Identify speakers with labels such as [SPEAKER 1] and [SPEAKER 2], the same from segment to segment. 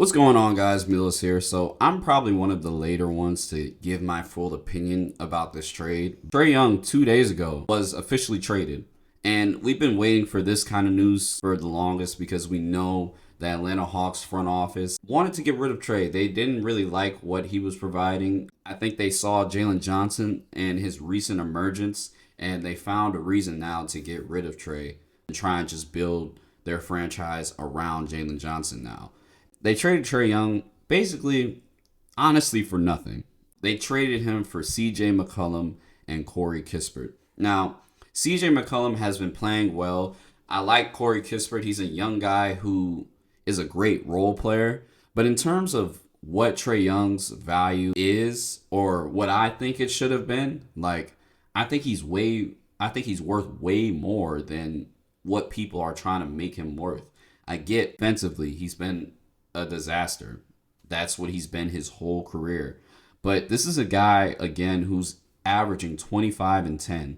[SPEAKER 1] What's going on, guys? Milos here. So I'm probably one of the later ones to give my full opinion about this trade. Trae Young 2 days ago was officially traded, and we've been waiting for this kind of news for the longest because we know the Atlanta Hawks front office wanted to get rid of Trae. They didn't really like what he was providing. I think they saw Jalen Johnson and his recent emergence, and they found a reason now to get rid of Trae and try and just build their franchise around Jalen Johnson now. They traded Trae Young basically, honestly, for nothing. They traded him for CJ McCollum and Corey Kispert. Now, CJ McCollum has been playing well. I like Corey Kispert. He's a young guy who is a great role player. But in terms of what Trae Young's value is, or what I think it should have been, I think he's worth way more than what people are trying to make him worth. I get defensively, he's been a disaster. That's what he's been his whole career. But this is a guy, again, who's averaging 25 and 10.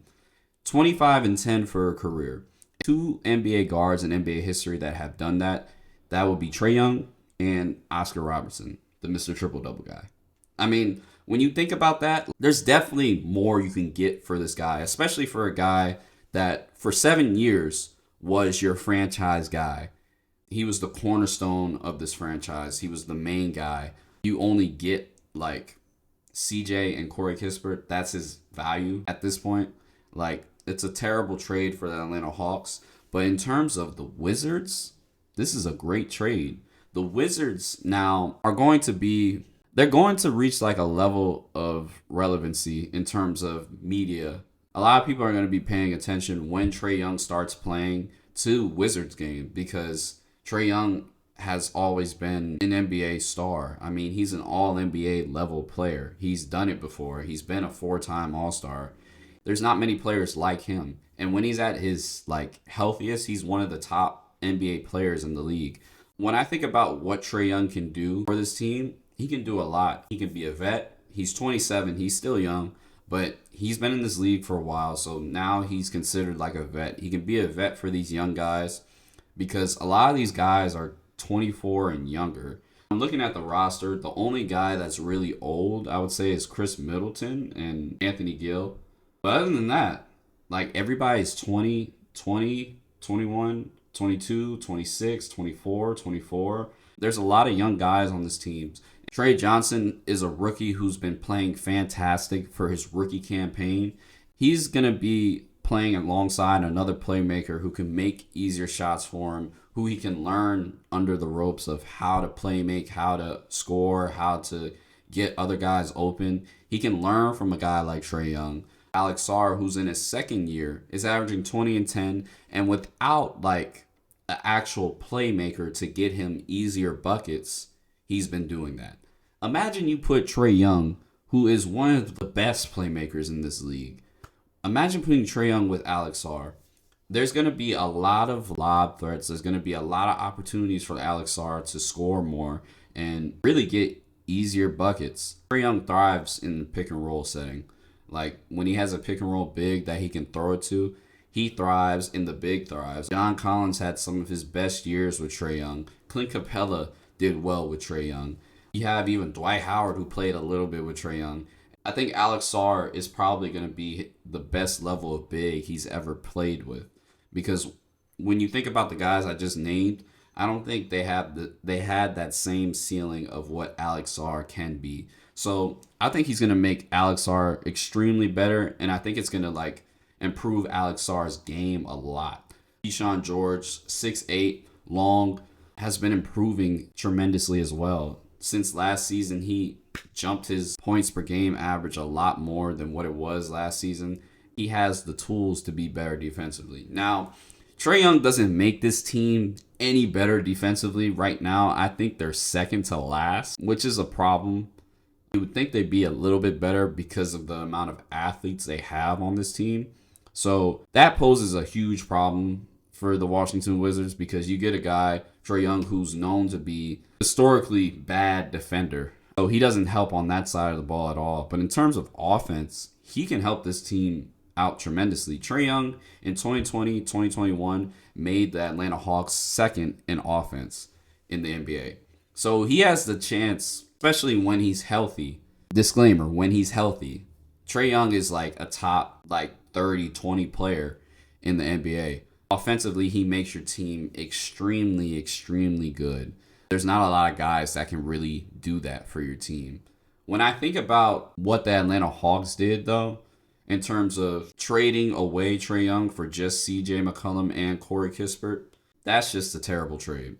[SPEAKER 1] 25 and 10 for a career. Two NBA guards in NBA history that have done that. That would be Trae Young and Oscar Robertson, the Mr. Triple-Double guy. I mean, when you think about that, there's definitely more you can get for this guy, especially for a guy that for 7 years was your franchise guy. He was the cornerstone of this franchise. He was the main guy. You only get like CJ and Corey Kispert. That's his value at this point. It's a terrible trade for the Atlanta Hawks. But in terms of the Wizards, this is a great trade. The Wizards now are they're going to reach like a level of relevancy in terms of media. A lot of people are going to be paying attention when Trae Young starts playing to Wizards game because Trae Young has always been an NBA star. I mean, he's an all NBA level player. He's done it before. He's been a 4-time All-Star. There's not many players like him. And when he's at his healthiest, he's one of the top NBA players in the league. When I think about what Trae Young can do for this team, he can do a lot. He can be a vet. He's 27. He's still young, but he's been in this league for a while. So now he's considered like a vet. He can be a vet for these young guys, because a lot of these guys are 24 and younger. I'm looking at the roster. The only guy that's really old, I would say, is Chris Middleton and Anthony Gill. But other than that, everybody's 20, 20, 21, 22, 26, 24, 24. There's a lot of young guys on this team. Trae Johnson is a rookie who's been playing fantastic for his rookie campaign. He's going to be playing alongside another playmaker who can make easier shots for him, who he can learn under the ropes of how to play make, how to score, how to get other guys open. He can learn from a guy like Trae Young. Alex Sarr, who's in his second year, is averaging 20 and 10, and without an actual playmaker to get him easier buckets, he's been doing that. Imagine you put Trae Young, who is one of the best playmakers in this league. Imagine putting Trae Young with Alex Sarr. There's going to be a lot of lob threats. There's going to be a lot of opportunities for Alex Sarr to score more and really get easier buckets. Trae Young thrives in the pick and roll setting. When he has a pick and roll big that he can throw it to, he thrives in the big thrives. John Collins had some of his best years with Trae Young. Clint Capella did well with Trae Young. You have even Dwight Howard, who played a little bit with Trae Young. I think Alex Sarr is probably going to be the best level of big he's ever played with. Because when you think about the guys I just named, I don't think they had that same ceiling of what Alex Sarr can be. So I think he's going to make Alex Sarr extremely better, and I think it's going to improve Alex Sarr's game a lot. Keyshawn George, 6'8", long, has been improving tremendously as well. Since last season, he jumped his points per game average a lot more than what it was last season. He has the tools to be better defensively. Now, Trae Young doesn't make this team any better defensively right now. I think they're second to last, which is a problem. You would think they'd be a little bit better because of the amount of athletes they have on this team. So that poses a huge problem for the Washington Wizards, because you get a guy, Trae Young, who's known to be historically bad defender. So he doesn't help on that side of the ball at all. But in terms of offense, he can help this team out tremendously. Trae Young in 2020, 2021 made the Atlanta Hawks second in offense in the NBA. So he has the chance, especially when he's healthy. Disclaimer, when he's healthy. Trae Young is like a top like 30, 20 player in the NBA. Offensively, he makes your team extremely, extremely good. There's not a lot of guys that can really do that for your team. When I think about what the Atlanta Hawks did, though, in terms of trading away Trae Young for just CJ McCollum and Corey Kispert, that's just a terrible trade.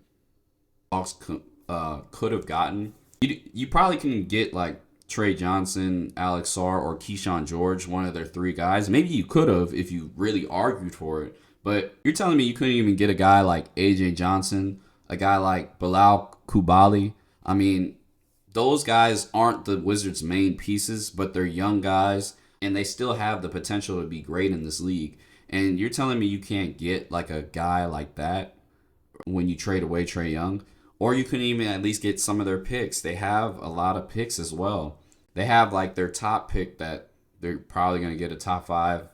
[SPEAKER 1] Hawks could have gotten. You probably can get like Trae Johnson, Alex Sarr, or Keyshawn George, one of their three guys. Maybe you could have if you really argued for it. But you're telling me you couldn't even get a guy like AJ Johnson, a guy like Bilal Kubali. I mean, those guys aren't the Wizards' main pieces, but they're young guys, and they still have the potential to be great in this league. And you're telling me you can't get like a guy like that when you trade away Trae Young? Or you couldn't even at least get some of their picks. They have a lot of picks as well. They have like their top pick that they're probably going to get a top 5,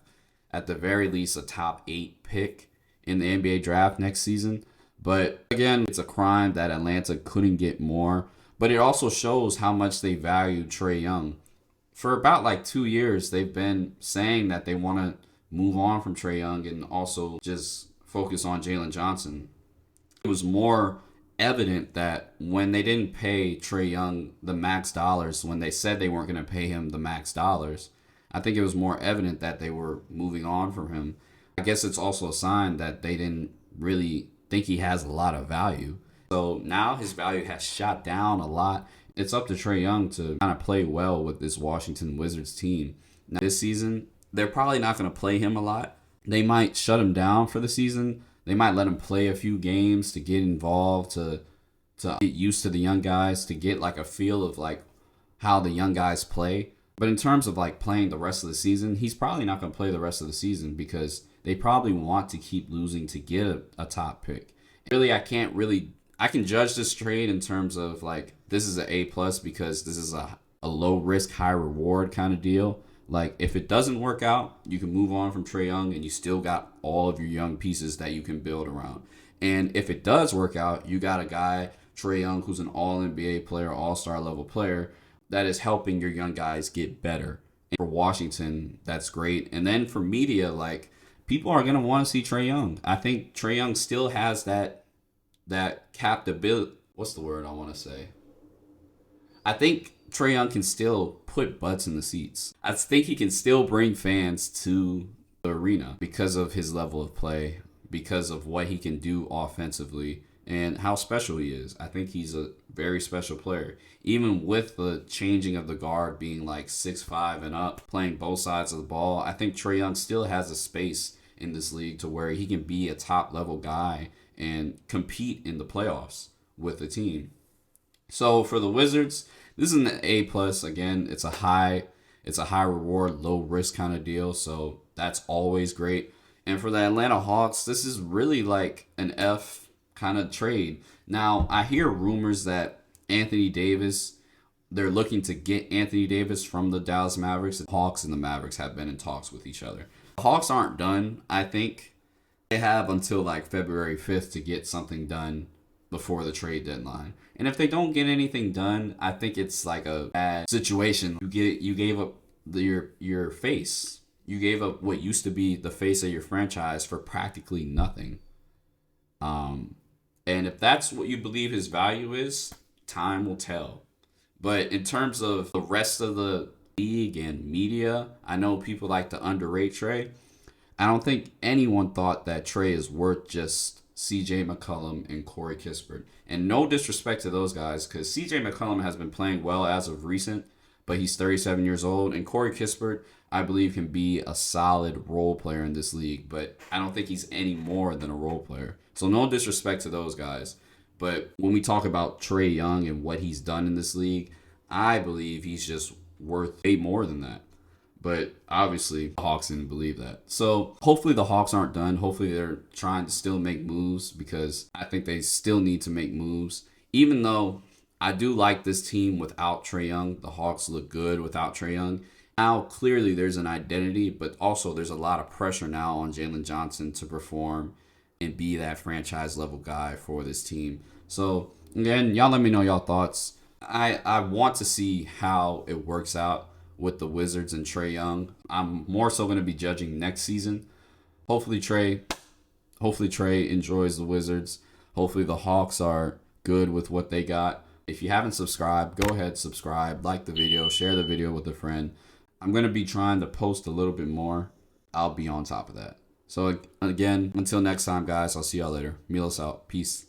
[SPEAKER 1] at the very least a top 8 pick in the NBA draft next season. But again, it's a crime that Atlanta couldn't get more. But it also shows how much they value Trae Young. For about like 2 years, they've been saying that they want to move on from Trae Young and also just focus on Jalen Johnson. It was more evident that when they didn't pay Trae Young the max dollars, when they said they weren't going to pay him the max dollars, I think it was more evident that they were moving on from him. I guess it's also a sign that they didn't really think he has a lot of value. So now his value has shot down a lot. It's up to Trae Young to kind of play well with this Washington Wizards team. Now, this season, they're probably not going to play him a lot. They might shut him down for the season. They might let him play a few games to get involved, to get used to the young guys, to get like a feel of like how the young guys play. But in terms of like playing the rest of the season, he's probably not going to play the rest of the season because they probably want to keep losing to get a top pick. Really, I can judge this trade in terms of like this is an A plus because this is a low risk, high reward kind of deal. Like if it doesn't work out, you can move on from Trae Young and you still got all of your young pieces that you can build around. And if it does work out, you got a guy, Trae Young, who's an all NBA player, all-star level player that is helping your young guys get better. And for Washington, that's great. And then for media, like people are gonna want to see Trae Young. I think Trae Young still has that captability. What's the word I want to say? I think Trae Young can still put butts in the seats. I think he can still bring fans to the arena because of his level of play, because of what he can do offensively, and how special he is. I think he's a very special player. Even with the changing of the guard being like 6'5" and up, playing both sides of the ball, I think Trae Young still has a space in this league to where he can be a top level guy and compete in the playoffs with the team. So for the Wizards, this is an A plus. Again, it's a high reward, low risk kind of deal. So that's always great. And for the Atlanta Hawks, this is really like an F kind of trade. Now, I hear rumors that Anthony Davis, they're looking to get Anthony Davis from the Dallas Mavericks. The Hawks and the Mavericks have been in talks with each other. The Hawks aren't done. I think they have until like February 5th to get something done before the trade deadline. And if they don't get anything done, I think it's like a bad situation. You gave up your face. You gave up what used to be the face of your franchise for practically nothing. And if that's what you believe his value is, time will tell. But in terms of the rest of the league and media, I know people like to underrate Trae. I don't think anyone thought that Trae is worth just CJ McCollum and Corey Kispert. And no disrespect to those guys, because CJ McCollum has been playing well as of recent, but he's 37 years old. And Corey Kispert, I believe, can be a solid role player in this league, but I don't think he's any more than a role player. So no disrespect to those guys. But when we talk about Trae Young and what he's done in this league, I believe he's just worth way more than that. But obviously, the Hawks didn't believe that. So hopefully the Hawks aren't done. Hopefully they're trying to still make moves, because I think they still need to make moves. Even though I do like this team without Trae Young. The Hawks look good without Trae Young. Now, clearly there's an identity, but also there's a lot of pressure now on Jalen Johnson to perform and be that franchise level guy for this team. So Again, y'all let me know y'all thoughts. I want to see how it works out with the Wizards and Trae Young. I'm more so going to be judging next season. Hopefully Trae enjoys the Wizards. Hopefully the Hawks are good with what they got. If you haven't subscribed, go ahead, subscribe, like the video, share the video with a friend. I'm going to be trying to post a little bit more. I'll be on top of that. So again, until next time, guys, I'll see y'all later. Milos out. Peace.